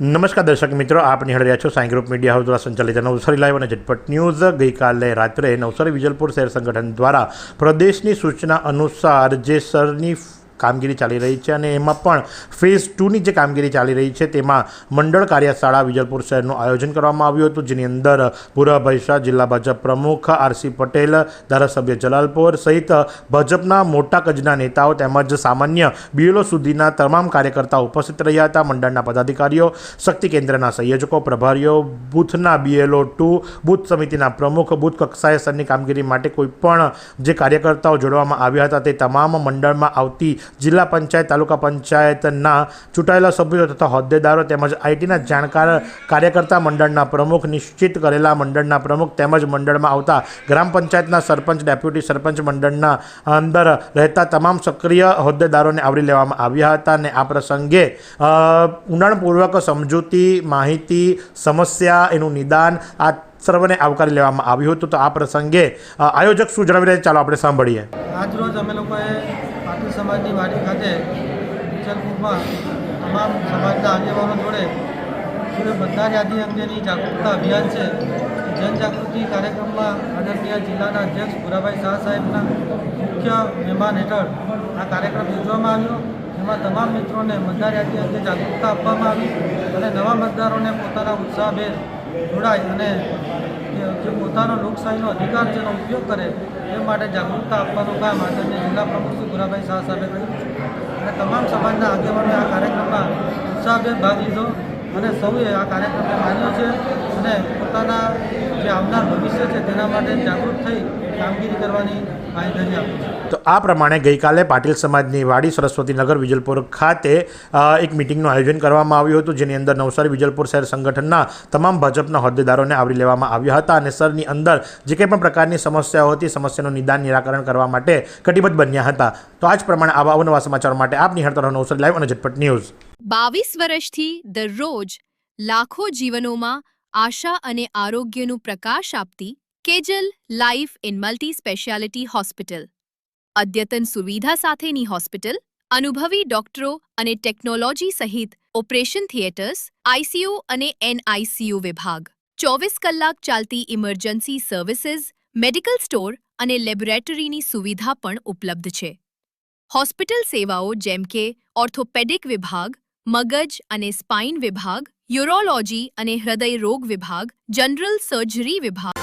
નમસ્કાર દર્શક મિત્રો, આપ નિહાળી રહ્યા છો સાઈ ગ્રુપ મીડિયા હાઉસ દ્વારા સંચાલિત નવસારી લાઈવ અને ઝટપટ ન્યૂઝ। ગઈકાલે રાત્રે નવસારી વિજલપુર શહેર સંગઠન દ્વારા પ્રદેશની સૂચના અનુસાર જે સરની કામગીરી ચાલી રહી છે અને એમાં પણ ફેઝ 2ની જે કામગીરી ચાલી રહી છે તેમાં મંડળ કાર્યશાળા વિજલપુર શહેરનું આયોજન કરવામાં આવ્યું હતું, જેની અંદર ભૂરાભાઈ શાહ, જિલ્લા ભાજપ પ્રમુખ આરસી પટેલ, ધારાસભ્ય જલાલપોર સહિત ભાજપના મોટા કદના નેતાઓ તેમજ સામાન્ય બીએલઓ સુધીના તમામ કાર્યકર્તાઓ ઉપસ્થિત રહ્યા હતા। મંડળના પદાધિકારીઓ, શક્તિ કેન્દ્રના સંયોજકો, પ્રભારીઓ, બૂથના BLO 2, બૂથ સમિતિના પ્રમુખ, બૂથ કક્ષાએ સરની કામગીરી માટે કોઈપણ જે કાર્યકર્તાઓ જોડવામાં આવ્યા હતા તે તમામ મંડળમાં આવતી જિલ્લા પંચાયત, તાલુકા પંચાયતના ચૂંટાયેલા સભ્યો તથા હોદ્દેદારો તેમજ આઈટીના જાણકાર કાર્યકર્તા, મંડળના પ્રમુખ, નિશ્ચિત કરેલા મંડળના પ્રમુખ તેમજ મંડળમાં આવતા ગ્રામ પંચાયતના સરપંચ, ડેપ્યુટી સરપંચ, મંડળના અંદર રહેતા તમામ સક્રિય હોદ્દેદારોને આવરી લેવામાં આવ્યા હતા અને આ પ્રસંગે ઊંડાણપૂર્વક સમજૂતી, માહિતી, સમસ્યા, એનું નિદાન આ સર્વને આવકારી લેવામાં આવ્યું હતું। તો આ પ્રસંગે આયોજક શું જણાવી રહ્યા છે, ચાલો આપણે સાંભળીએ। આજરોજ અમે લોકોએ પાટીલ સમાજની વાડી ખાતે વિજલપુરમાં તમામ સમાજના આગેવાનો જોડે જે મતદાર યાદી અંગેની જાગૃતતા અભિયાન છે, જનજાગૃતિ કાર્યક્રમમાં આદરણીય જિલ્લાના અધ્યક્ષ ભૂરાભાઈ શાહ સાહેબના મુખ્ય મહેમાન હેઠળ આ કાર્યક્રમ યોજવામાં આવ્યો, જેમાં તમામ મિત્રોને મતદાર યાદી અંગે જાગૃતતા આપવામાં આવી અને નવા મતદારોને પોતાના ઉત્સાહભેર જોડાય અને જે પોતાનો લોકશાહીનો અધિકાર છે એનો ઉપયોગ કરે એ માટે જાગૃતતા આપવાનું કામ આદરણીય જિલ્લા પ્રમુખ શ્રી ભૂરાભાઈ શાહ સાહેબે કર્યું છે અને તમામ સમાજના આગેવાનોએ આ કાર્યક્રમમાં ઉત્સાહભેર ભાગ લીધો અને સૌએ આ કાર્યક્રમને માન્યો છે અને પોતાના જે આવનાર ભવિષ્ય છે તેના માટે જાગૃત થઈ કામગીરી કરવાની બાંયધરી આપી છે। તો આ પ્રમાણે ગઈકાલે પાટીલ સમાજની વાડી સરસ્વતીનગર વિજલપુર ખાતે એક મિટિંગનું આયોજન કરવામાં આવ્યું હતું, જેની અંદર નવસારી વિજલપુર શહેર સંગઠનના તમામ ભાજપના હોદ્દેદારોને આવરી લેવામાં આવ્યા હતા અને સરની અંદર જે કંઈ પણ પ્રકારની સમસ્યાઓ હતી, સમસ્યાનું નિદાન, નિરાકરણ કરવા માટે કટિબદ્ધ બન્યા હતા। તો આ જ પ્રમાણે આવા અવનવા સમાચારો માટે આપ નિહાળતા રહો નવસારી લાઈવ અને ઝટપટ ન્યૂઝ। 22 વર્ષથી દરરોજ લાખો જીવનોમાં આશા અને આરોગ્યનું પ્રકાશ આપતી Kejal life in multi speciality hospital, અદ્યતન સુવિધા સાથેની હોસ્પિટલ, અનુભવી ડોક્ટરો અને ટેકનોલોજી સહિત ઓપરેશન થિયેટર્સ, ICU અને NICU વિભાગ, 24 કલાક ચાલતી ઇમરજન્સી સર્વિસીસ, મેડિકલ સ્ટોર અને લેબોરેટરીની સુવિધા પણ ઉપલબ્ધ છે। હોસ્પિટલ સેવાઓ જેમ કે ઓર્થોપેડિક વિભાગ, મગજ અને સ્પાઇન વિભાગ, યુરોલોજી અને હૃદય રોગ વિભાગ, જનરલ સર્જરી વિભાગ